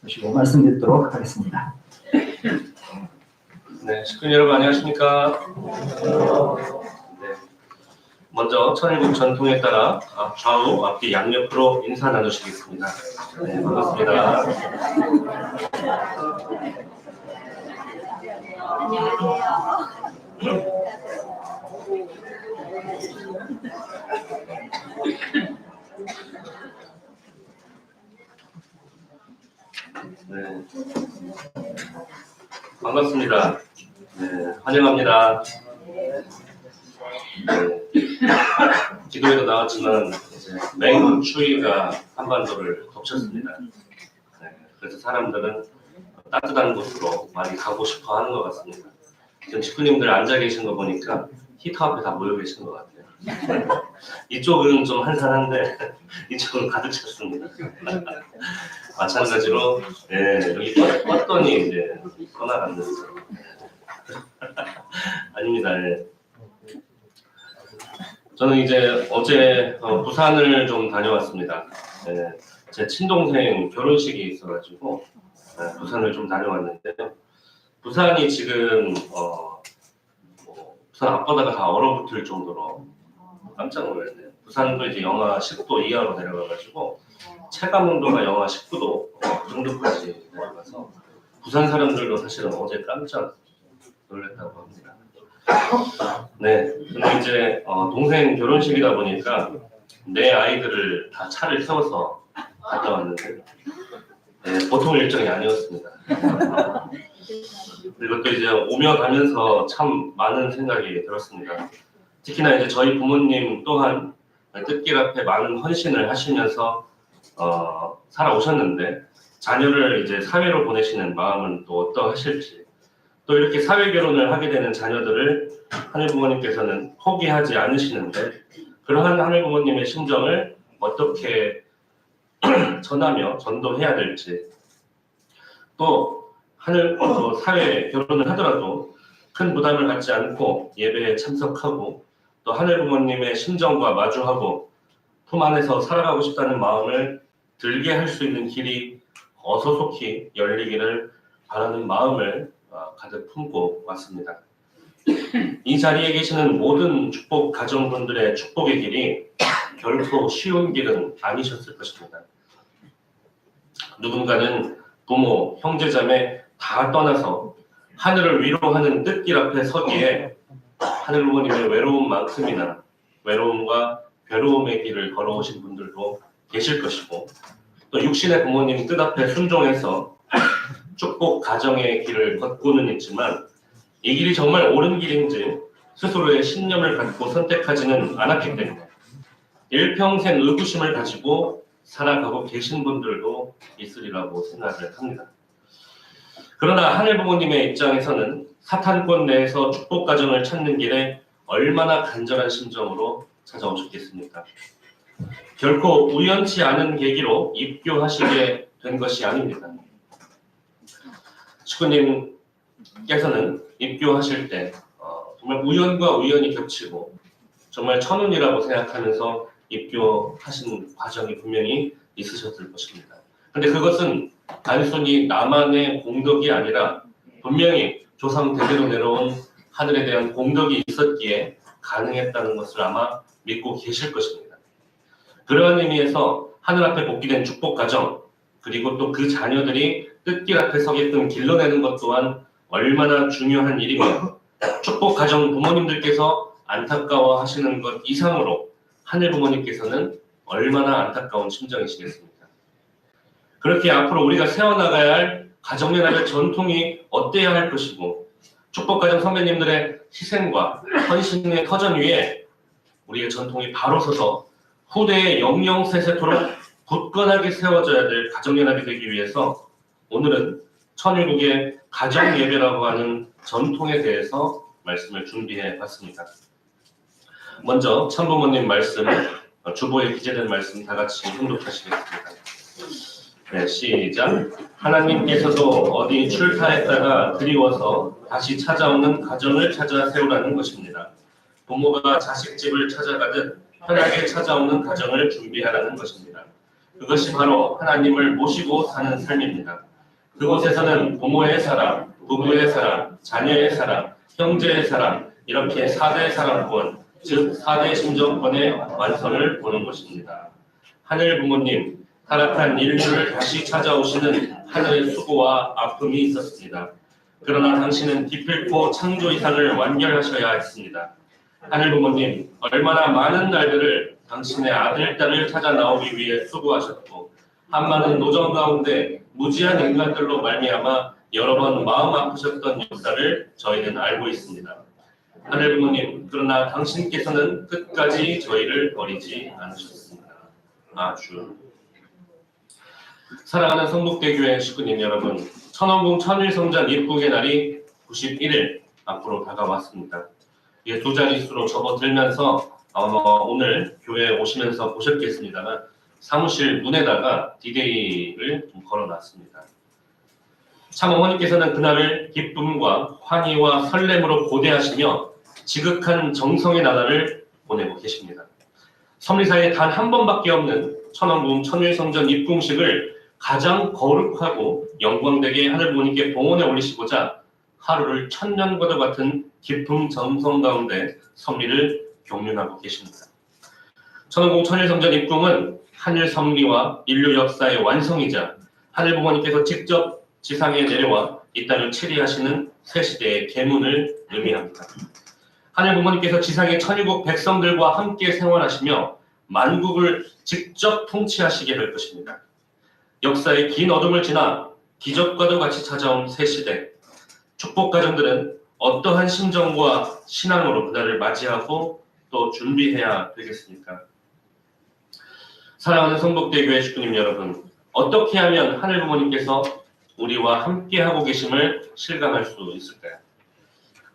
보시고 말씀 듣도록 하겠습니다. 네, 식구님 여러분 안녕하십니까? 네, 먼저 천일국 전통에 따라 좌우 앞뒤 양옆으로 인사 나누시겠습니다. 네, 반갑습니다. 네, 반갑습니다. 네, 환영합니다. 네, 기도에도 나왔지만 이제 맹 추위가 한반도를 덮쳤습니다. 네, 그래서 사람들은 따뜻한 곳으로 많이 가고 싶어 하는 것 같습니다. 지금 식구님들 앉아 계신 거 보니까 히터 앞에 다 모여 계신 것 같아요. 이쪽은 좀 한산한데 이쪽은 가득 찼습니다. 마찬가지로 여기 껐더니 이제 떠나갔는데 아닙니다. 저는 이제 어제 부산을 좀 다녀왔습니다. 제 친동생 결혼식이 있어가지고 부산을 좀 다녀왔는데요. 부산이 지금 부산 앞바다가 다 얼어붙을 정도로 깜짝 놀랐네요. 부산도 이제 영하 10도 이하로 내려가가지고 체감 온도가 영하 19도 그 정도까지 내려가서 부산 사람들도 사실은 어제 깜짝 놀랐다고 합니다. 네, 근데 이제 동생 결혼식이다 보니까 내 아이들을 다 차를 태워서 갔다 왔는데 보통 일정이 아니었습니다. 그리고 또 이제 오며 가면서 참 많은 생각이 들었습니다. 특히나 이제 저희 부모님 또한 뜻길 앞에 많은 헌신을 하시면서 살아오셨는데 자녀를 이제 사회로 보내시는 마음은 또 어떠하실지, 또 이렇게 사회 결혼을 하게 되는 자녀들을 하늘 부모님께서는 포기하지 않으시는데 그러한 하늘 부모님의 심정을 어떻게 전하며 전도해야 될지, 또 사회 결혼을 하더라도 큰 부담을 갖지 않고 예배에 참석하고 또 하늘 부모님의 심정과 마주하고 품 안에서 살아가고 싶다는 마음을 들게 할 수 있는 길이 어서속히 열리기를 바라는 마음을 가득 품고 왔습니다. 이 자리에 계시는 모든 축복 가정분들의 축복의 길이 결코 쉬운 길은 아니셨을 것입니다. 누군가는 부모, 형제자매 다 떠나서 하늘을 위로하는 뜻길 앞에 서기에 하늘 부모님의 외로움만큼이나 외로움과 괴로움의 길을 걸어오신 분들도 계실 것이고, 또 육신의 부모님 뜻 앞에 순종해서 축복 가정의 길을 걷고는 있지만 이 길이 정말 옳은 길인지 스스로의 신념을 갖고 선택하지는 않았기 때문에 일평생 의구심을 가지고 살아가고 계신 분들도 있으리라고 생각을 합니다. 그러나 하늘 부모님의 입장에서는 사탄권 내에서 축복 가정을 찾는 길에 얼마나 간절한 심정으로 찾아오셨겠습니까? 결코 우연치 않은 계기로 입교하시게 된 것이 아닙니다. 식구님께서는 입교하실 때 정말 우연과 우연이 겹치고 정말 천운이라고 생각하면서 입교하신 과정이 분명히 있으셨을 것입니다. 그런데 그것은 단순히 나만의 공덕이 아니라 분명히 조상 대대로 내려온 하늘에 대한 공덕이 있었기에 가능했다는 것을 아마 믿고 계실 것입니다. 그러한 의미에서 하늘 앞에 복귀된 축복 가정, 그리고 또 그 자녀들이 뜻길 앞에 서게끔 길러내는 것 또한 얼마나 중요한 일이며 축복 가정 부모님들께서 안타까워 하시는 것 이상으로 하늘 부모님께서는 얼마나 안타까운 심정이시겠습니까? 그렇게 앞으로 우리가 세워나가야 할 가정연합의 전통이 어때야 할 것이고 축복가정 선배님들의 희생과 헌신의 터전 위에 우리의 전통이 바로 서서 후대에 영영세세토록 굳건하게 세워져야 될 가정연합이 되기 위해서 오늘은 천일국의 가정예배라고 하는 전통에 대해서 말씀을 준비해 봤습니다. 먼저 참부모님 말씀, 주보에 기재된 말씀 다 같이 통독하시겠습니다. 네, 시작. 하나님께서도 어디 출타했다가 그리워서 다시 찾아오는 가정을 찾아 세우라는 것입니다. 부모가 자식 집을 찾아가듯 편하게 찾아오는 가정을 준비하라는 것입니다. 그것이 바로 하나님을 모시고 사는 삶입니다. 그곳에서는 부모의 사랑, 부부의 사랑, 자녀의 사랑, 형제의 사랑 이렇게 4대 사랑권, 즉 4대 심정권의 완성을 보는 것입니다. 하늘 부모님, 타락한 인류를 다시 찾아오시는 하늘의 수고와 아픔이 있었습니다. 그러나 당신은 기필코 창조 이상을 완결하셔야 했습니다. 하늘 부모님, 얼마나 많은 날들을 당신의 아들, 딸을 찾아 나오기 위해 수고하셨고 한많은 노정 가운데 무지한 인간들로 말미암아 여러 번 마음 아프셨던 역사를 저희는 알고 있습니다. 하늘 부모님, 그러나 당신께서는 끝까지 저희를 버리지 않으셨습니다. 아주 사랑하는 성북대교회 식구님 여러분, 천원궁 천일성전 입국의 날이 91일 앞으로 다가왔습니다. 이게 두 자릿수로 접어들면서 아마 오늘 교회에 오시면서 보셨겠습니다만 사무실 문에다가 디데이를 좀 걸어놨습니다. 참 어머니께서는 그날을 기쁨과 환희와 설렘으로 고대하시며 지극한 정성의 나날을 보내고 계십니다. 섭리사에 단 한 번밖에 없는 천왕궁 천일성전 입궁식을 가장 거룩하고 영광되게 하늘 부모님께 봉헌에 올리시고자 하루를 천년과도 같은 깊은 정성 가운데 섭리를 경륜하고 계십니다. 천왕궁 천일성전 입궁은 하늘 섭리와 인류 역사의 완성이자 하늘 부모님께서 직접 지상에 내려와 이 땅을 치리하시는 새 시대의 계문을 의미합니다. 하늘 부모님께서 지상의 천일국 백성들과 함께 생활하시며 만국을 직접 통치하시게 될 것입니다. 역사의 긴 어둠을 지나 기적과도 같이 찾아온 새 시대, 축복 가정들은 어떠한 심정과 신앙으로 그날을 맞이하고 또 준비해야 되겠습니까? 사랑하는 성북대교회 식구님 여러분, 어떻게 하면 하늘 부모님께서 우리와 함께하고 계심을 실감할 수 있을까요?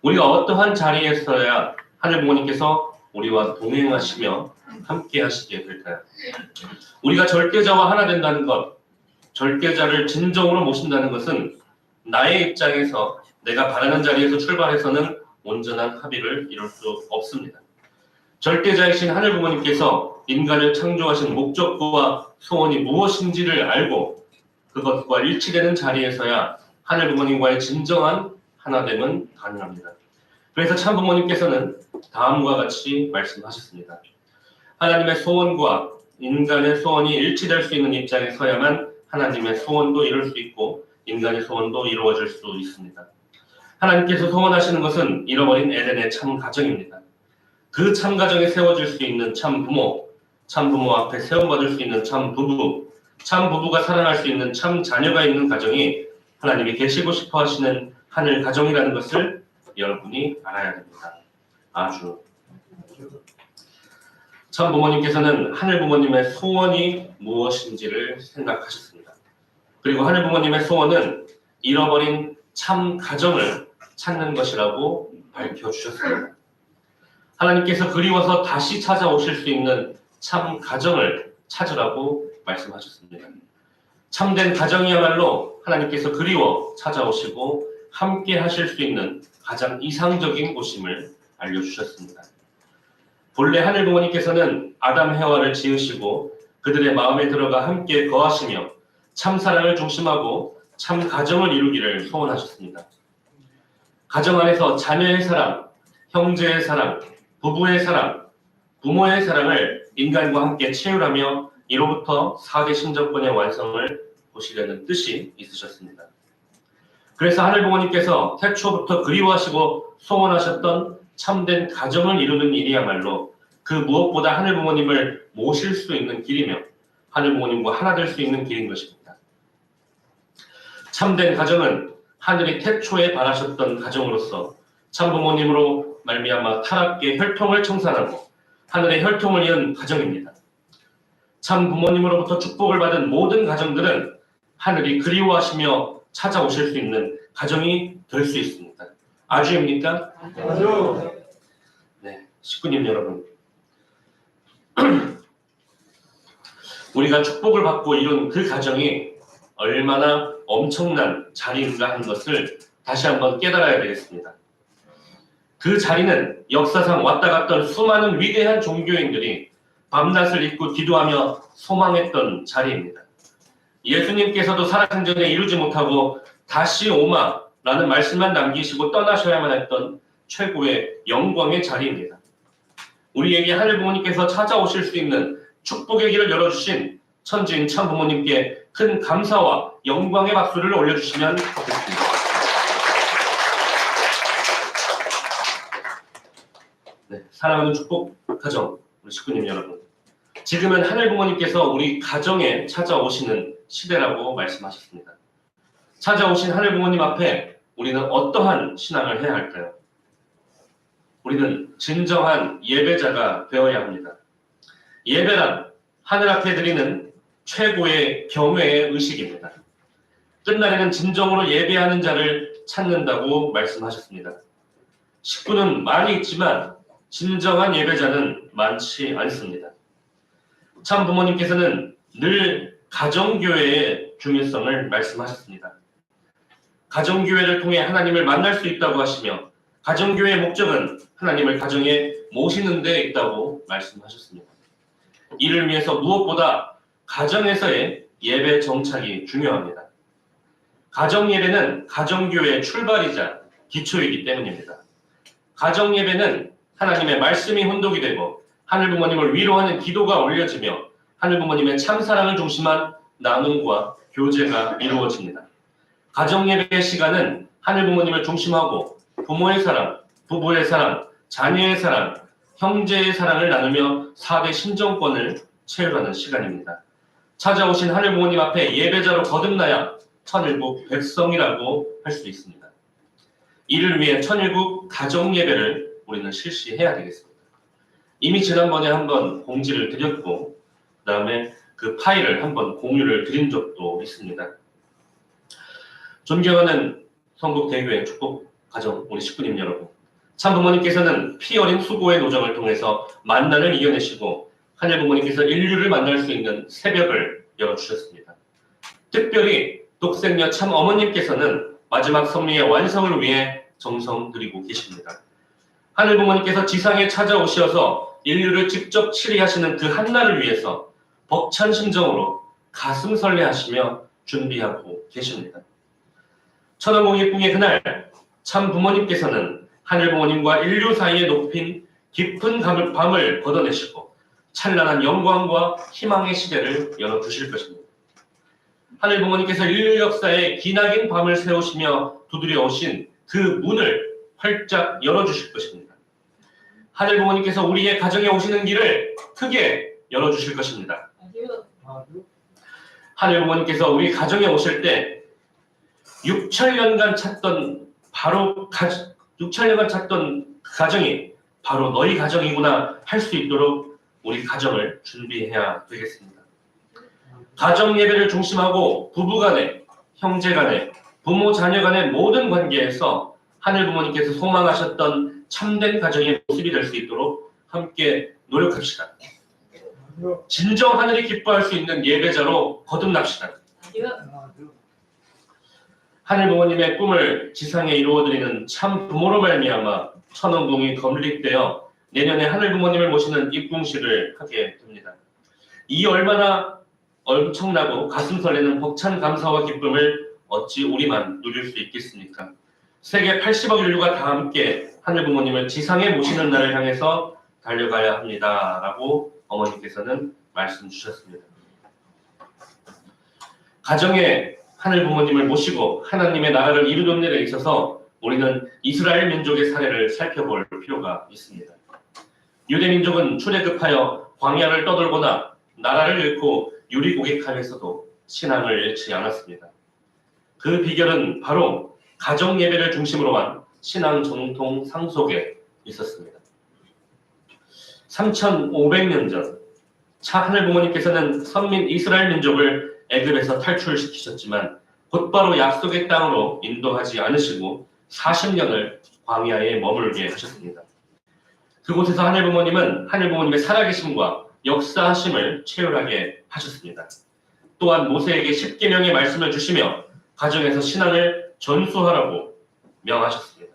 우리가 어떠한 자리에서야 하늘 부모님께서 우리와 동행하시며 함께하시게 될까요? 우리가 절대자와 하나 된다는 것, 절대자를 진정으로 모신다는 것은 나의 입장에서 내가 바라는 자리에서 출발해서는 온전한 합의를 이룰 수 없습니다. 절대자이신 하늘 부모님께서 인간을 창조하신 목적과 소원이 무엇인지를 알고 그것과 일치되는 자리에서야 하늘 부모님과의 진정한 하나됨은 가능합니다. 그래서 참 부모님께서는 다음과 같이 말씀하셨습니다. 하나님의 소원과 인간의 소원이 일치될 수 있는 입장에 서야만 하나님의 소원도 이룰 수 있고 인간의 소원도 이루어질 수 있습니다. 하나님께서 소원하시는 것은 잃어버린 에덴의 참 가정입니다. 그 참 가정에 세워질 수 있는 참 부모 앞에 세움받을 수 있는 참 부부, 참 부부가 사랑할 수 있는 참 자녀가 있는 가정이 하나님이 계시고 싶어 하시는 하늘 가정이라는 것을 여러분이 알아야 됩니다. 아주 참 부모님께서는 하늘 부모님의 소원이 무엇인지를 생각하셨습니다. 그리고 하늘 부모님의 소원은 잃어버린 참 가정을 찾는 것이라고 밝혀주셨습니다. 하나님께서 그리워서 다시 찾아오실 수 있는 참 가정을 찾으라고 말씀하셨습니다. 참된 가정이야말로 하나님께서 그리워 찾아오시고 함께 하실 수 있는 가장 이상적인 곳임을 알려주셨습니다. 본래 하늘 부모님께서는 아담 해와를 지으시고 그들의 마음에 들어가 함께 거하시며 참 사랑을 중심하고 참 가정을 이루기를 소원하셨습니다. 가정 안에서 자녀의 사랑, 형제의 사랑, 부부의 사랑, 부모의 사랑을 인간과 함께 채우라며 이로부터 4대 신정권의 완성을 보시려는 뜻이 있으셨습니다. 그래서 하늘 부모님께서 태초부터 그리워하시고 소원하셨던 참된 가정을 이루는 일이야말로 그 무엇보다 하늘 부모님을 모실 수 있는 길이며 하늘 부모님과 하나 될 수 있는 길인 것입니다. 참된 가정은 하늘이 태초에 바라셨던 가정으로서 참 부모님으로 말미암아 타락의 혈통을 청산하고 하늘의 혈통을 이은 가정입니다. 참 부모님으로부터 축복을 받은 모든 가정들은 하늘이 그리워하시며 찾아오실 수 있는 가정이 될 수 있습니다. 아주입니까? 아주. 네, 식구님 여러분. 우리가 축복을 받고 이룬 그 가정이 얼마나 엄청난 자리인가 하는 것을 다시 한번 깨달아야 되겠습니다. 그 자리는 역사상 왔다 갔던 수많은 위대한 종교인들이 밤낮을 잊고 기도하며 소망했던 자리입니다. 예수님께서도 살아생전에 이루지 못하고 다시 오마라는 말씀만 남기시고 떠나셔야만 했던 최고의 영광의 자리입니다. 우리에게 하늘 부모님께서 찾아오실 수 있는 축복의 길을 열어주신 천지인 참 부모님께 큰 감사와 영광의 박수를 올려주시면 좋겠습니다. 네, 사랑하는 축복 가정 우리 식구님 여러분, 지금은 하늘 부모님께서 우리 가정에 찾아오시는 시대라고 말씀하셨습니다. 찾아오신 하늘 부모님 앞에 우리는 어떠한 신앙을 해야 할까요? 우리는 진정한 예배자가 되어야 합니다. 예배란 하늘 앞에 드리는 최고의 경외의 의식입니다. 끝날에는 진정으로 예배하는 자를 찾는다고 말씀하셨습니다. 식구는 많이 있지만 진정한 예배자는 많지 않습니다. 참 부모님께서는 늘 가정교회의 중요성을 말씀하셨습니다. 가정교회를 통해 하나님을 만날 수 있다고 하시며 가정교회의 목적은 하나님을 가정에 모시는 데 있다고 말씀하셨습니다. 이를 위해서 무엇보다 가정에서의 예배 정착이 중요합니다. 가정예배는 가정교회의 출발이자 기초이기 때문입니다. 가정예배는 하나님의 말씀이 혼독이 되고 하늘 부모님을 위로하는 기도가 올려지며 하늘 부모님의 참사랑을 중심한 나눔과 교제가 이루어집니다. 가정예배의 시간은 하늘 부모님을 중심하고 부모의 사랑, 부부의 사랑, 자녀의 사랑, 형제의 사랑을 나누며 4대 신정권을 채워가는 시간입니다. 찾아오신 하늘 부모님 앞에 예배자로 거듭나야 천일국 백성이라고 할 수 있습니다. 이를 위해 천일국 가정예배를 우리는 실시해야 되겠습니다. 이미 지난번에 한번 공지를 드렸고 그 다음에 그 파일을 한번 공유를 드린 적도 있습니다. 존경하는 성북대교회 축복 가정 우리 식구님 여러분, 참 부모님께서는 피 어린 수고의 노정을 통해서 만난을 이겨내시고 하늘 부모님께서 인류를 만날 수 있는 새벽을 열어주셨습니다. 특별히 독생녀 참 어머님께서는 마지막 섭리의 완성을 위해 정성 들이고 계십니다. 하늘 부모님께서 지상에 찾아오셔서 인류를 직접 치리하시는 그 한날을 위해서 벅찬 심정으로 가슴 설레하시며 준비하고 계십니다. 천왕공익궁의 그날 참 부모님께서는 하늘 부모님과 인류 사이에 높인 깊은 밤을 걷어내시고 찬란한 영광과 희망의 시대를 열어주실 것입니다. 하늘 부모님께서 인류 역사에 기나긴 밤을 세우시며 두드려 오신 그 문을 활짝 열어주실 것입니다. 하늘 부모님께서 우리의 가정에 오시는 길을 크게 열어주실 것입니다. 하늘 부모님께서 우리 가정에 오실 때 6,000년간 찾던 가정이 바로 너희 가정이구나 할 수 있도록 우리 가정을 준비해야 되겠습니다. 가정 예배를 중심하고 부부간에, 형제간에, 부모 자녀간의 모든 관계에서 하늘 부모님께서 소망하셨던 참된 가정의 모습이 될 수 있도록 함께 노력합시다. 진정 하늘이 기뻐할 수 있는 예배자로 거듭납시다. 하늘 부모님의 꿈을 지상에 이루어드리는 참 부모로 말미암아 천원궁이 건립되어 내년에 하늘 부모님을 모시는 입궁식을 하게 됩니다. 이 얼마나 엄청나고 가슴 설레는 벅찬 감사와 기쁨을 어찌 우리만 누릴 수 있겠습니까? 세계 80억 인류가 다 함께 하늘 부모님을 지상에 모시는 날을 향해서 달려가야 합니다. 라고 어머니께서는 말씀 주셨습니다. 가정에 하늘 부모님을 모시고 하나님의 나라를 이루는 일에 있어서 우리는 이스라엘 민족의 사례를 살펴볼 필요가 있습니다. 유대 민족은 출애굽하여 광야를 떠돌거나 나라를 잃고 유리고객하면서도 신앙을 잃지 않았습니다. 그 비결은 바로 가정 예배를 중심으로 한 신앙 정통 상속에 있었습니다. 3,500년 전 하늘 부모님께서는 선민 이스라엘 민족을 애굽에서 탈출시키셨지만 곧바로 약속의 땅으로 인도하지 않으시고 40년을 광야에 머물게 하셨습니다. 그곳에서 하늘 부모님은 하늘 부모님의 살아계심과 역사하심을 체험하게 하셨습니다. 또한 모세에게 10계명의 말씀을 주시며 가정에서 신앙을 전수하라고 명하셨습니다.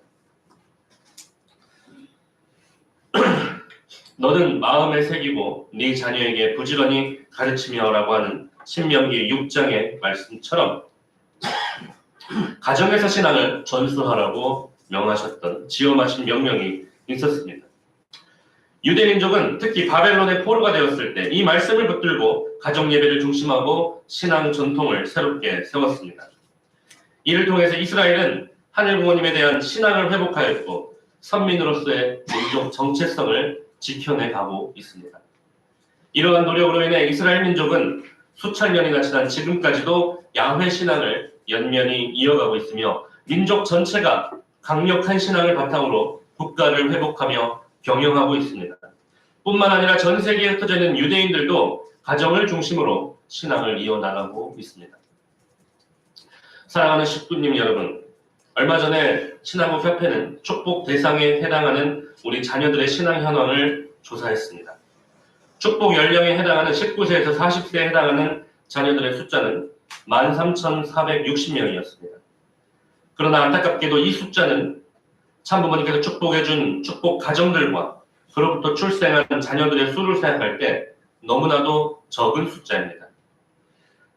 너는 마음에 새기고 네 자녀에게 부지런히 가르치며라고 하는 신명기 6장의 말씀처럼 가정에서 신앙을 전수하라고 명하셨던 지엄하신 명령이 있었습니다. 유대민족은 특히 바벨론의 포로가 되었을 때 이 말씀을 붙들고 가정 예배를 중심하고 신앙 전통을 새롭게 세웠습니다. 이를 통해서 이스라엘은 하늘 부모님에 대한 신앙을 회복하였고 선민으로서의 민족 정체성을 지켜내 가고 있습니다. 이러한 노력으로 인해 이스라엘 민족은 수천 년이나 지난 지금까지도 야훼 신앙을 연면히 이어가고 있으며 민족 전체가 강력한 신앙을 바탕으로 국가를 회복하며 경영하고 있습니다. 뿐만 아니라 전 세계에 흩어져 있는 유대인들도 가정을 중심으로 신앙을 이어나가고 있습니다. 사랑하는 식구님 여러분, 얼마 전에 신한국협회는 축복 대상에 해당하는 우리 자녀들의 신앙 현황을 조사했습니다. 축복 연령에 해당하는 19세에서 40세에 해당하는 자녀들의 숫자는 13,460명이었습니다. 그러나 안타깝게도 이 숫자는 참부모님께서 축복해준 축복 가정들과 그로부터 출생한 자녀들의 수를 생각할 때 너무나도 적은 숫자입니다.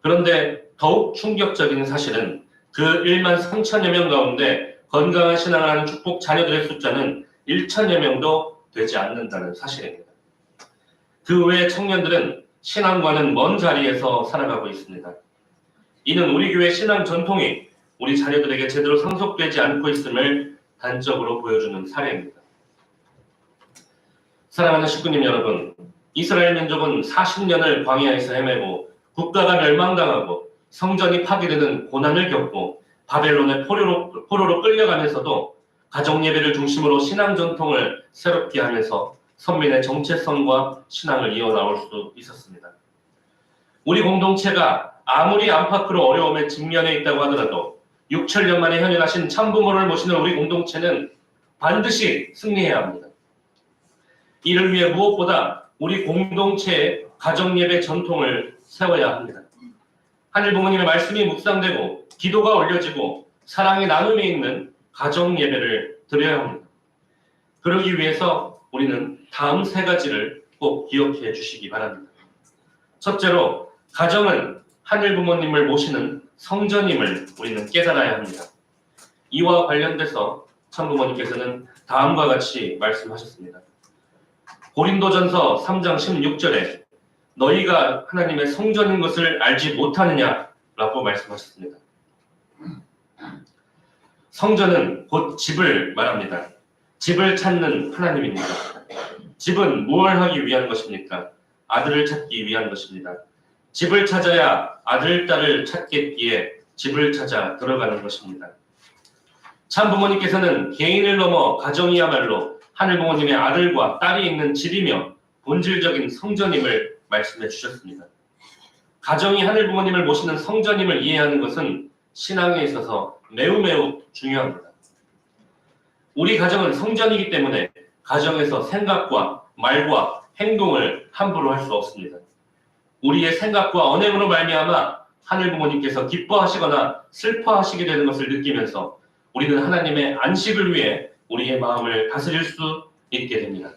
그런데 더욱 충격적인 사실은 그 1만 3천여 명 가운데 건강한 신앙을 하는 축복 자녀들의 숫자는 1천여 명도 되지 않는다는 사실입니다. 그 외의 청년들은 신앙과는 먼 자리에서 살아가고 있습니다. 이는 우리 교회 신앙 전통이 우리 자녀들에게 제대로 상속되지 않고 있음을 단적으로 보여주는 사례입니다. 사랑하는 식구님 여러분, 이스라엘 민족은 40년을 광야에서 헤매고 국가가 멸망당하고 성전이 파괴되는 고난을 겪고 바벨론의 포로로 끌려가면서도 가정예배를 중심으로 신앙 전통을 새롭게 하면서 선민의 정체성과 신앙을 이어나올 수 있었습니다. 우리 공동체가 아무리 안팎으로 어려움에 직면해 있다고 하더라도 6천년 만에 현현하신 참부모를 모시는 우리 공동체는 반드시 승리해야 합니다. 이를 위해 무엇보다 우리 공동체의 가정예배 전통을 세워야 합니다. 하늘 부모님의 말씀이 묵상되고 기도가 올려지고 사랑의 나눔이 있는 가정예배를 드려야 합니다. 그러기 위해서 우리는 다음 세 가지를 꼭 기억해 주시기 바랍니다. 첫째로, 가정은 하늘 부모님을 모시는 성전임을 우리는 깨달아야 합니다. 이와 관련돼서 참부모님께서는 다음과 같이 말씀하셨습니다. 고린도전서 3장 16절에 너희가 하나님의 성전인 것을 알지 못하느냐라고 말씀하셨습니다. 성전은 곧 집을 말합니다. 집을 찾는 하나님입니다. 집은 무엇을 하기 위한 것입니까? 아들을 찾기 위한 것입니다. 집을 찾아야 아들, 딸을 찾겠기에 집을 찾아 들어가는 것입니다. 참 부모님께서는 개인을 넘어 가정이야말로 하늘 부모님의 아들과 딸이 있는 집이며 본질적인 성전임을 말씀해 주셨습니다. 가정이 하늘 부모님을 모시는 성전임을 이해하는 것은 신앙에 있어서 매우 중요합니다. 우리 가정은 성전이기 때문에 가정에서 생각과 말과 행동을 함부로 할 수 없습니다. 우리의 생각과 언행으로 말미암아 하늘 부모님께서 기뻐하시거나 슬퍼하시게 되는 것을 느끼면서 우리는 하나님의 안식을 위해 우리의 마음을 다스릴 수 있게 됩니다.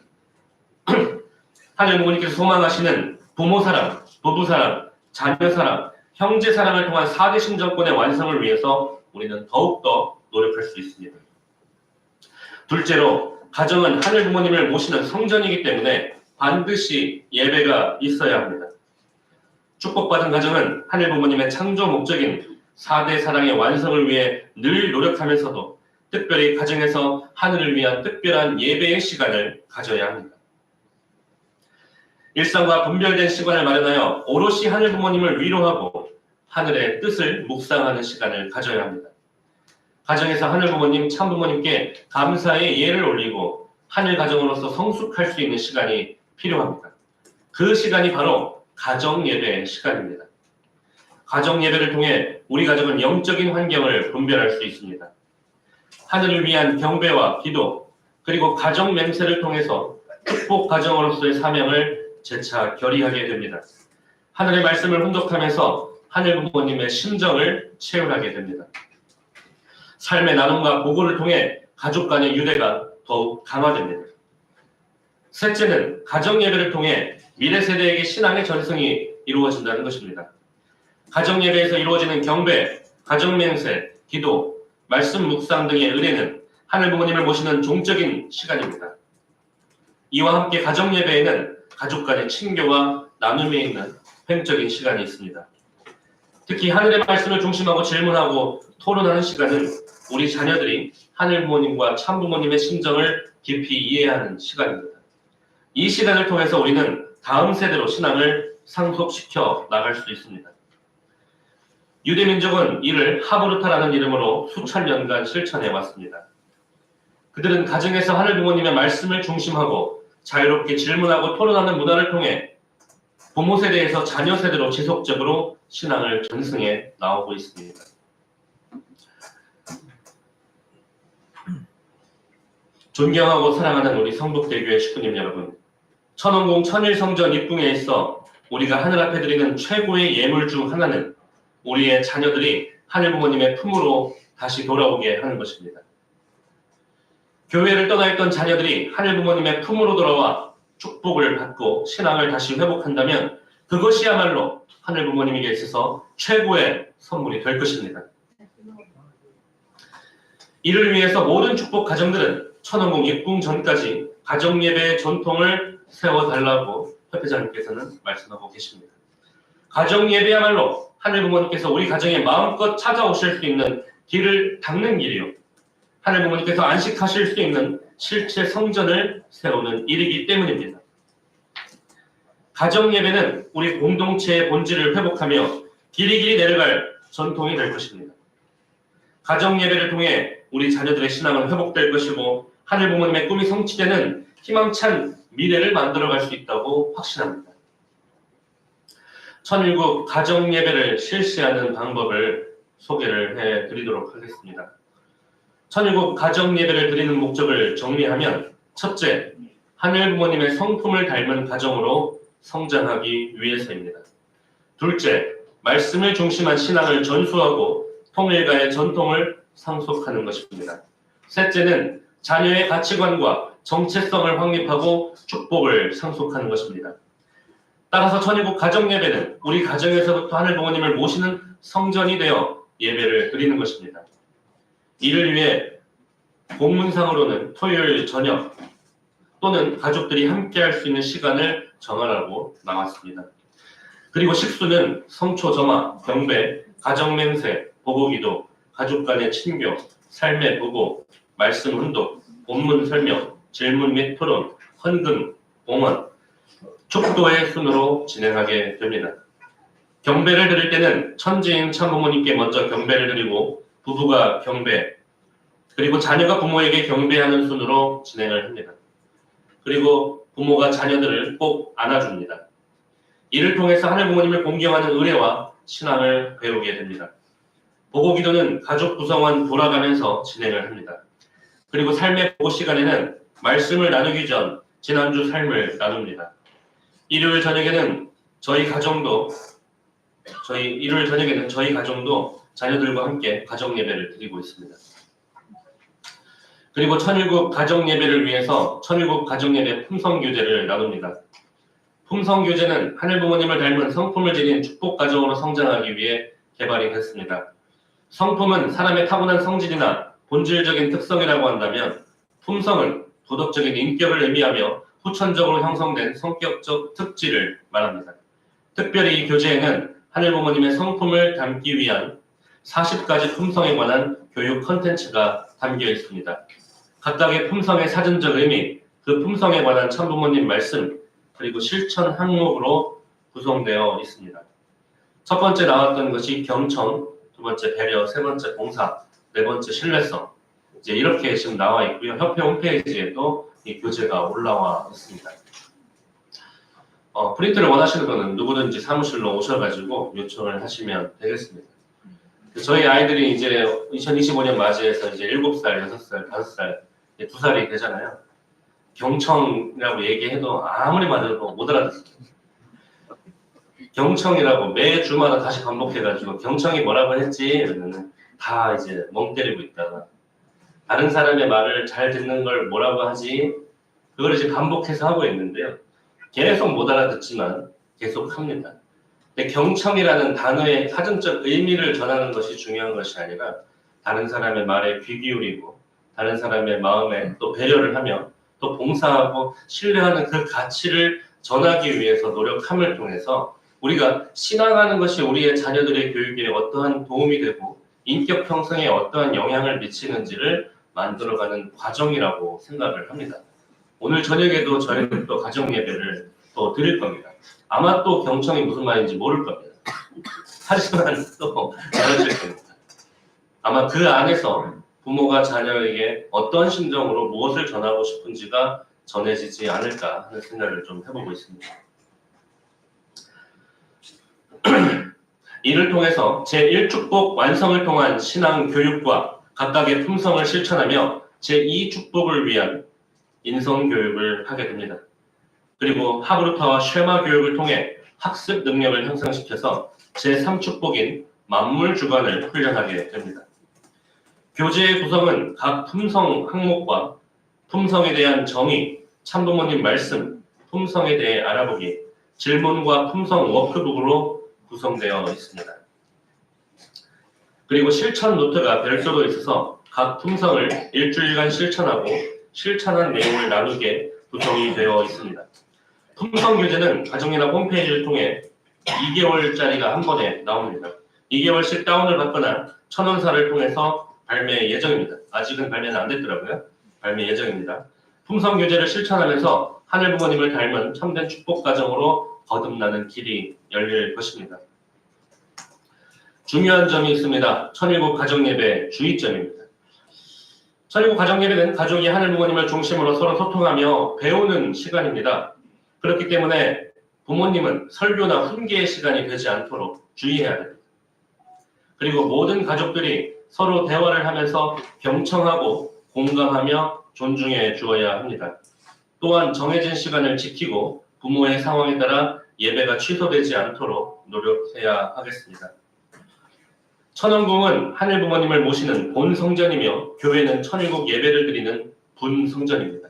하늘 부모님께서 소망하시는 부모 사랑, 부부 사랑, 자녀 사랑, 형제 사랑을 통한 4대 신정권의 완성을 위해서 우리는 더욱더 노력할 수 있습니다. 둘째로, 가정은 하늘 부모님을 모시는 성전이기 때문에 반드시 예배가 있어야 합니다. 축복받은 가정은 하늘 부모님의 창조 목적인 4대 사랑의 완성을 위해 늘 노력하면서도 특별히 가정에서 하늘을 위한 특별한 예배의 시간을 가져야 합니다. 일상과 분별된 시간을 마련하여 오롯이 하늘 부모님을 위로하고 하늘의 뜻을 묵상하는 시간을 가져야 합니다. 가정에서 하늘 부모님, 참 부모님께 감사의 예를 올리고 하늘 가정으로서 성숙할 수 있는 시간이 필요합니다. 그 시간이 바로 가정 예배의 시간입니다. 가정 예배를 통해 우리 가정은 영적인 환경을 분별할 수 있습니다. 하늘을 위한 경배와 기도, 그리고 가정 맹세를 통해서 축복 가정으로서의 사명을 재차 결의하게 됩니다. 하늘의 말씀을 훈독하면서 하늘 부모님의 심정을 체험하게 됩니다. 삶의 나눔과 보고를 통해 가족 간의 유대가 더욱 강화됩니다. 셋째는 가정 예배를 통해 미래 세대에게 신앙의 전승이 이루어진다는 것입니다. 가정예배에서 이루어지는 경배, 가정맹세, 기도, 말씀 묵상 등의 의례는 하늘 부모님을 모시는 종적인 시간입니다. 이와 함께 가정예배에는 가족 간의 친교와 나눔에 있는 횡적인 시간이 있습니다. 특히 하늘의 말씀을 중심하고 질문하고 토론하는 시간은 우리 자녀들이 하늘 부모님과 참 부모님의 심정을 깊이 이해하는 시간입니다. 이 시간을 통해서 우리는 다음 세대로 신앙을 상속시켜 나갈 수 있습니다. 유대민족은 이를 하브루타라는 이름으로 수천 년간 실천해 왔습니다. 그들은 가정에서 하늘 부모님의 말씀을 중심하고 자유롭게 질문하고 토론하는 문화를 통해 부모 세대에서 자녀 세대로 지속적으로 신앙을 전승해 나오고 있습니다. 존경하고 사랑하는 우리 성북대교회 식구님 여러분, 천원궁 천일성전 입궁에 있어 우리가 하늘 앞에 드리는 최고의 예물 중 하나는 우리의 자녀들이 하늘 부모님의 품으로 다시 돌아오게 하는 것입니다. 교회를 떠나 있던 자녀들이 하늘 부모님의 품으로 돌아와 축복을 받고 신앙을 다시 회복한다면 그것이야말로 하늘 부모님에게 있어서 최고의 선물이 될 것입니다. 이를 위해서 모든 축복 가정들은 천원궁 입궁 전까지 가정예배의 전통을 세워달라고 협회장님께서는 말씀하고 계십니다. 가정예배야말로 하늘 부모님께서 우리 가정에 마음껏 찾아오실 수 있는 길을 닦는 길이요, 하늘 부모님께서 안식하실 수 있는 실제 성전을 세우는 일이기 때문입니다. 가정예배는 우리 공동체의 본질을 회복하며 길이길이 내려갈 전통이 될 것입니다. 가정예배를 통해 우리 자녀들의 신앙은 회복될 것이고 하늘 부모님의 꿈이 성취되는 희망찬 미래를 만들어갈 수 있다고 확신합니다. 천일국 가정예배를 실시하는 방법을 소개를 해드리도록 하겠습니다. 천일국 가정예배를 드리는 목적을 정리하면, 첫째, 하늘 부모님의 성품을 닮은 가정으로 성장하기 위해서입니다. 둘째, 말씀을 중심한 신앙을 전수하고 통일가의 전통을 상속하는 것입니다. 셋째는 자녀의 가치관과 정체성을 확립하고 축복을 상속하는 것입니다. 따라서 천일국 가정예배는 우리 가정에서부터 하늘 부모님을 모시는 성전이 되어 예배를 드리는 것입니다. 이를 위해 공문상으로는 토요일 저녁 또는 가족들이 함께 할 수 있는 시간을 정하라고 나왔습니다. 그리고 식수는 성초점화, 경배, 가정맹세, 보고기도, 가족 간의 친교, 삶의 보고, 말씀 훈독, 본문 설명, 질문 및 토론, 헌금, 봉헌, 축도의 순으로 진행하게 됩니다. 경배를 드릴 때는 천지인 참부모님께 먼저 경배를 드리고 부부가 경배, 그리고 자녀가 부모에게 경배하는 순으로 진행을 합니다. 그리고 부모가 자녀들을 꼭 안아줍니다. 이를 통해서 하늘 부모님을 공경하는 의례와 신앙을 배우게 됩니다. 보고기도는 가족 구성원 돌아가면서 진행을 합니다. 그리고 삶의 보고 시간에는 말씀을 나누기 전 지난주 삶을 나눕니다. 일요일 저녁에는 저희 가정도 자녀들과 함께 가정 예배를 드리고 있습니다. 그리고 천일국 가정 예배를 위해서 천일국 가정 예배 품성 교제를 나눕니다. 품성 교제는 하늘 부모님을 닮은 성품을 지닌 축복 가정으로 성장하기 위해 개발이 됐습니다. 성품은 사람의 타고난 성질이나 본질적인 특성이라고 한다면, 품성은 도덕적인 인격을 의미하며 후천적으로 형성된 성격적 특질을 말합니다. 특별히 이 교재에는 하늘 부모님의 성품을 담기 위한 40가지 품성에 관한 교육 콘텐츠가 담겨 있습니다. 각각의 품성의 사전적 의미, 그 품성에 관한 참부모님 말씀, 그리고 실천 항목으로 구성되어 있습니다. 첫 번째 나왔던 것이 경청, 두 번째 배려, 세 번째 봉사, 네 번째 신뢰성, 이제 이렇게 지금 나와 있고요. 협회 홈페이지에도 이 교재가 올라와 있습니다. 프린트를 원하시는 분은 누구든지 사무실로 오셔가지고 요청을 하시면 되겠습니다. 저희 아이들이 이제 2025년 맞이해서 이제 7살, 6살, 5살, 2살이 되잖아요. 경청이라고 얘기해도 아무리 말해도 못 알아듣습니다. 경청이라고 매주마다 다시 반복해가지고 경청이 뭐라고 했지? 이러면은 다 이제 멍 때리고 있다가 다른 사람의 말을 잘 듣는 걸 뭐라고 하지? 그걸 이제 반복해서 하고 있는데요. 계속 못 알아듣지만 계속 합니다. 근데 경청이라는 단어의 사전적 의미를 전하는 것이 중요한 것이 아니라 다른 사람의 말에 귀 기울이고 다른 사람의 마음에 또 배려를 하며 또 봉사하고 신뢰하는 그 가치를 전하기 위해서 노력함을 통해서 우리가 신앙하는 것이 우리의 자녀들의 교육에 어떠한 도움이 되고 인격 형성에 어떠한 영향을 미치는지를 만들어가는 과정이라고 생각을 합니다. 오늘 저녁에도 저희는 또 가정 예배를 또 드릴 겁니다. 아마 또 경청이 무슨 말인지 모를 겁니다. 하지만 또 전해질 겁니다. 아마 그 안에서 부모가 자녀에게 어떤 심정으로 무엇을 전하고 싶은지가 전해지지 않을까 하는 생각을 좀 해보고 있습니다. 이를 통해서 제1축복 완성을 통한 신앙 교육과 각각의 품성을 실천하며 제2축복을 위한 인성 교육을 하게 됩니다. 그리고 하브루타와 쉐마 교육을 통해 학습 능력을 향상시켜서 제3축복인 만물 주관을 훈련하게 됩니다. 교재의 구성은 각 품성 항목과 품성에 대한 정의, 참부모님 말씀, 품성에 대해 알아보기, 질문과 품성 워크북으로 구성되어 있습니다. 그리고 실천 노트가 별도로 있어서 각 품성을 일주일간 실천하고 실천한 내용을 나누게 구성이 되어 있습니다. 품성 교재는 가정연합 홈페이지를 통해 2개월짜리가 한 번에 나옵니다. 2개월씩 다운을 받거나 천원사를 통해서 발매 예정입니다. 아직은 발매는 안 됐더라고요. 발매 예정입니다. 품성 교재를 실천하면서 하늘 부모님을 닮은 참된 축복 가정으로 거듭나는 길이 열릴 것입니다. 중요한 점이 있습니다. 천일국 가정예배 주의점입니다. 천일국 가정예배는 가족이 하늘 부모님을 중심으로 서로 소통하며 배우는 시간입니다. 그렇기 때문에 부모님은 설교나 훈계의 시간이 되지 않도록 주의해야 됩니다. 그리고 모든 가족들이 서로 대화를 하면서 경청하고 공감하며 존중해 주어야 합니다. 또한 정해진 시간을 지키고 부모의 상황에 따라 예배가 취소되지 않도록 노력해야 하겠습니다. 천원궁은 하늘 부모님을 모시는 본 성전이며 교회는 천일국 예배를 드리는 분 성전입니다.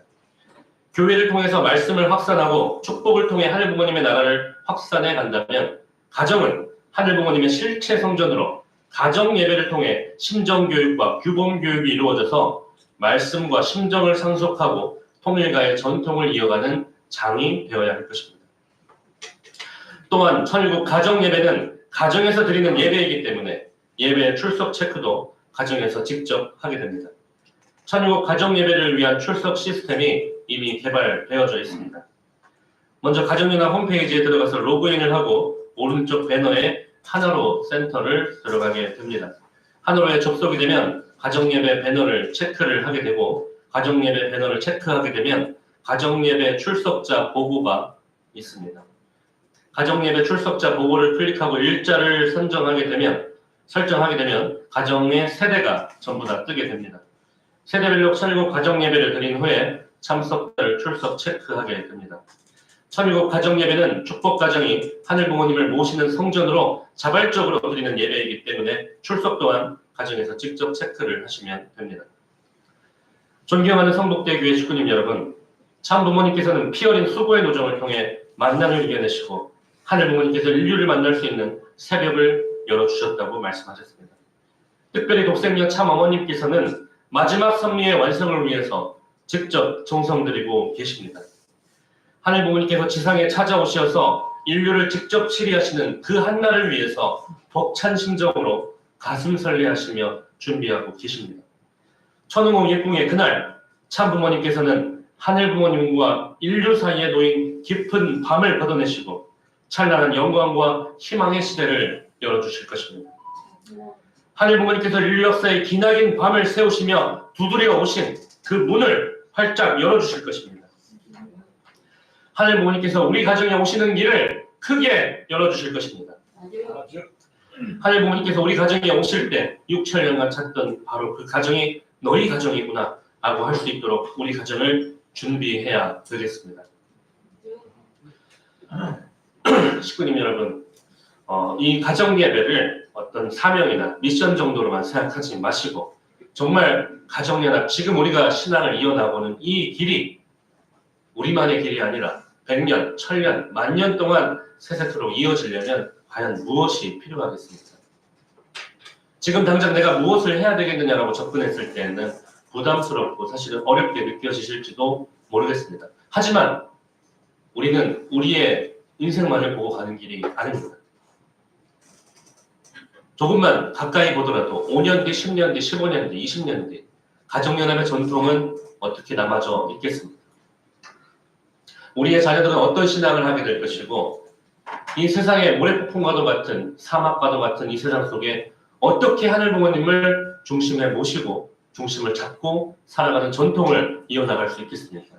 교회를 통해서 말씀을 확산하고 축복을 통해 하늘 부모님의 나라를 확산해 간다면 가정은 하늘 부모님의 실체 성전으로 가정 예배를 통해 심정 교육과 규범 교육이 이루어져서 말씀과 심정을 상속하고 통일가의 전통을 이어가는 장이 되어야 할 것입니다. 또한 천일국 가정 예배는 가정에서 드리는 예배이기 때문에 예배 출석 체크도 가정에서 직접 하게 됩니다. 천일국 가정 예배를 위한 출석 시스템이 이미 개발되어져 있습니다. 먼저 가정연합 홈페이지에 들어가서 로그인을 하고 오른쪽 배너에 하나로 센터를 들어가게 됩니다. 하나로에 접속이 되면 가정예배 배너를 체크를 하게 되고 가정예배 배너를 체크하게 되면 가정예배 출석자 보고가 있습니다. 가정예배 출석자 보고를 클릭하고 일자를 설정하게 되면 가정의 세대가 전부 다 뜨게 됩니다. 세대별로 천일국 가정예배를 드린 후에 참석자를 출석 체크하게 됩니다. 천일국 가정예배는 축복가정이 하늘 부모님을 모시는 성전으로 자발적으로 드리는 예배이기 때문에 출석 또한 가정에서 직접 체크를 하시면 됩니다. 존경하는 성북대 교회 식구님 여러분, 참 부모님께서는 피 어린 수고의 노정을 통해 만난을 이겨내시고 하늘 부모님께서 인류를 만날 수 있는 새벽을 열어주셨다고 말씀하셨습니다. 특별히 독생녀 참 어머님께서는 마지막 섭리의 완성을 위해서 직접 정성들이고 계십니다. 하늘 부모님께서 지상에 찾아오셔서 인류를 직접 치리하시는 그 한날을 위해서 벅찬 심정으로 가슴 설레하시며 준비하고 계십니다. 천웅홍 예궁의 그날 참 부모님께서는 하늘 부모님과 인류 사이에 놓인 깊은 밤을 걷어내시고 찬란한 영광과 희망의 시대를 열어주실 것입니다. 하늘 부모님께서 인류 역사의 기나긴 밤을 세우시며 두드려 오신 그 문을 활짝 열어주실 것입니다. 하늘 부모님께서 우리 가정에 오시는 길을 크게 열어주실 것입니다. 하늘 부모님께서 우리 가정에 오실 때 6천년간 찾던 바로 그 가정이 너희 가정이구나 라고 할 수 있도록 우리 가정을 준비해야 되겠습니다. 식구님 여러분, 이 가정 예배를 어떤 사명이나 미션 정도로만 생각하지 마시고 정말 가정연합, 지금 우리가 신앙을 이어나가는 이 길이 우리만의 길이 아니라 100년, 1000년, 10,000년 동안 세세토록 이어지려면 과연 무엇이 필요하겠습니까? 지금 당장 내가 무엇을 해야 되겠느냐라고 접근했을 때에는 부담스럽고 사실은 어렵게 느껴지실지도 모르겠습니다. 하지만 우리는 우리의 인생만을 보고 가는 길이 아닙니다. 조금만 가까이 보더라도 5년 뒤, 10년 뒤, 15년 뒤, 20년 뒤 가정연합의 전통은 어떻게 남아져 있겠습니까? 우리의 자녀들은 어떤 신앙을 하게 될 것이고 이 세상의 모래폭풍과도 같은 사막과도 같은 이 세상 속에 어떻게 하늘 부모님을 중심에 모시고 중심을 잡고 살아가는 전통을 이어나갈 수 있겠습니까?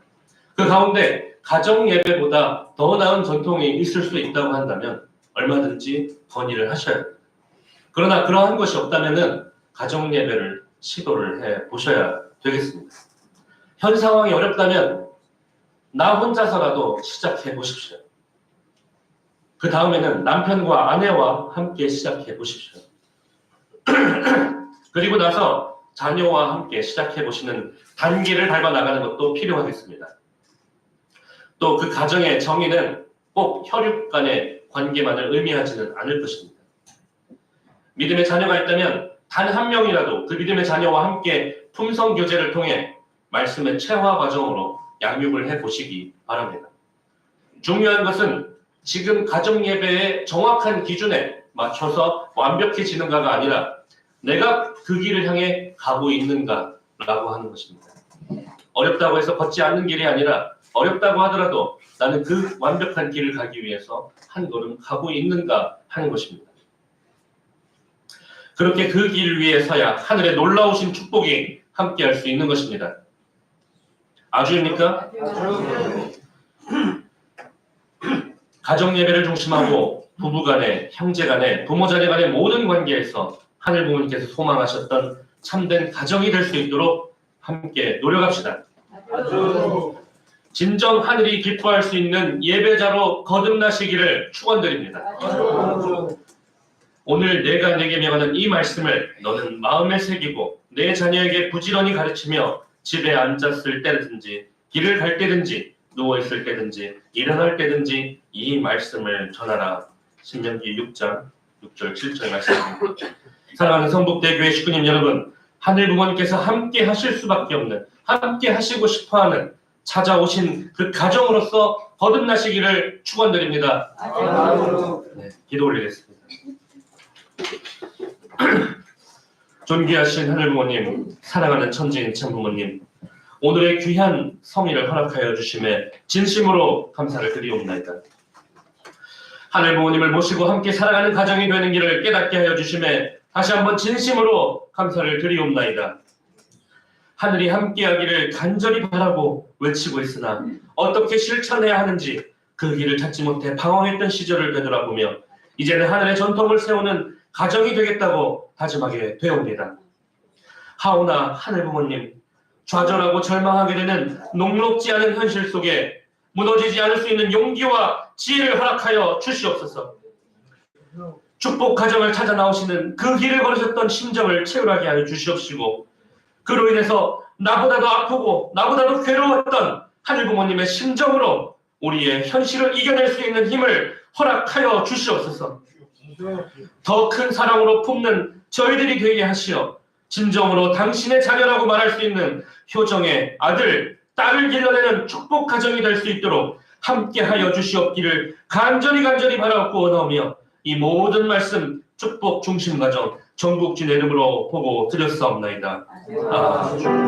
그 가운데 가정 예배보다 더 나은 전통이 있을 수 있다고 한다면 얼마든지 건의를 하셔야 합니다. 그러나 그러한 것이 없다면 가정 예배를 시도를 해 보셔야 되겠습니다. 현 상황이 어렵다면 나 혼자서라도 시작해 보십시오. 그 다음에는 남편과 아내와 함께 시작해 보십시오. 그리고 나서 자녀와 함께 시작해 보시는 단계를 밟아 나가는 것도 필요하겠습니다. 또 그 가정의 정의는 꼭 혈육 간의 관계만을 의미하지는 않을 것입니다. 믿음의 자녀가 있다면 단 한 명이라도 그 믿음의 자녀와 함께 품성 교제를 통해 말씀의 체화 과정으로 양육을 해 보시기 바랍니다. 중요한 것은 지금 가정 예배의 정확한 기준에 맞춰서 완벽해지는가가 아니라 내가 그 길을 향해 가고 있는가라고 하는 것입니다. 어렵다고 해서 걷지 않는 길이 아니라 어렵다고 하더라도 나는 그 완벽한 길을 가기 위해서 한 걸음 가고 있는가 하는 것입니다. 그렇게 그 길 위에 서야 하늘의 놀라우신 축복이 함께할 수 있는 것입니다. 아주입니까? 가정 예배를 중심하고 부부간에, 형제간에, 부모자녀 간의 모든 관계에서 하늘 부모님께서 소망하셨던 참된 가정이 될 수 있도록 함께 노력합시다. 진정 하늘이 기뻐할 수 있는 예배자로 거듭나시기를 축원드립니다. 오늘 내가 내게 명하는 이 말씀을 너는 마음에 새기고 내 자녀에게 부지런히 가르치며 집에 앉았을 때든지 길을 갈 때든지 누워있을 때든지 일어날 때든지 이 말씀을 전하라. 신명기 6장 6절 7절 말씀입니다. 사랑하는 성북대교회 식구님 여러분, 하늘 부모님께서 함께 하실 수밖에 없는, 함께 하시고 싶어하는 찾아오신 그 가정으로서 거듭나시기를 축원드립니다. 네, 기도 올리겠습니다. 존귀하신 하늘 부모님, 사랑하는 천지인 참 부모님, 오늘의 귀한 성의를 허락하여 주심에 진심으로 감사를 드리옵나이다. 하늘 부모님을 모시고 함께 살아가는 가정이 되는 길을 깨닫게 하여 주심에 다시 한번 진심으로 감사를 드리옵나이다. 하늘이 함께하기를 간절히 바라고 외치고 있으나 어떻게 실천해야 하는지 그 길을 찾지 못해 방황했던 시절을 되돌아보며 이제는 하늘의 전통을 세우는 가정이 되겠다고 다짐하게 되옵니다. 하오나 하늘 부모님, 좌절하고 절망하게 되는 녹록지 않은 현실 속에 무너지지 않을 수 있는 용기와 지혜를 허락하여 주시옵소서. 축복 가정을 찾아 나오시는 그 길을 걸으셨던 심정을 채울하게 하여 주시옵시고, 그로 인해서 나보다도 아프고 나보다도 괴로웠던 하늘 부모님의 심정으로 우리의 현실을 이겨낼 수 있는 힘을 허락하여 주시옵소서. 더 큰 사랑으로 품는 저희들이 되게 하시어 진정으로 당신의 자녀라고 말할 수 있는 효정의 아들, 딸을 길러내는 축복 가정이 될 수 있도록 함께하여 주시옵기를 간절히 바라옵고 원하오며 이 모든 말씀 축복 중심 가정 전국진 이름으로 보고 드렸사옵나이다. 아멘.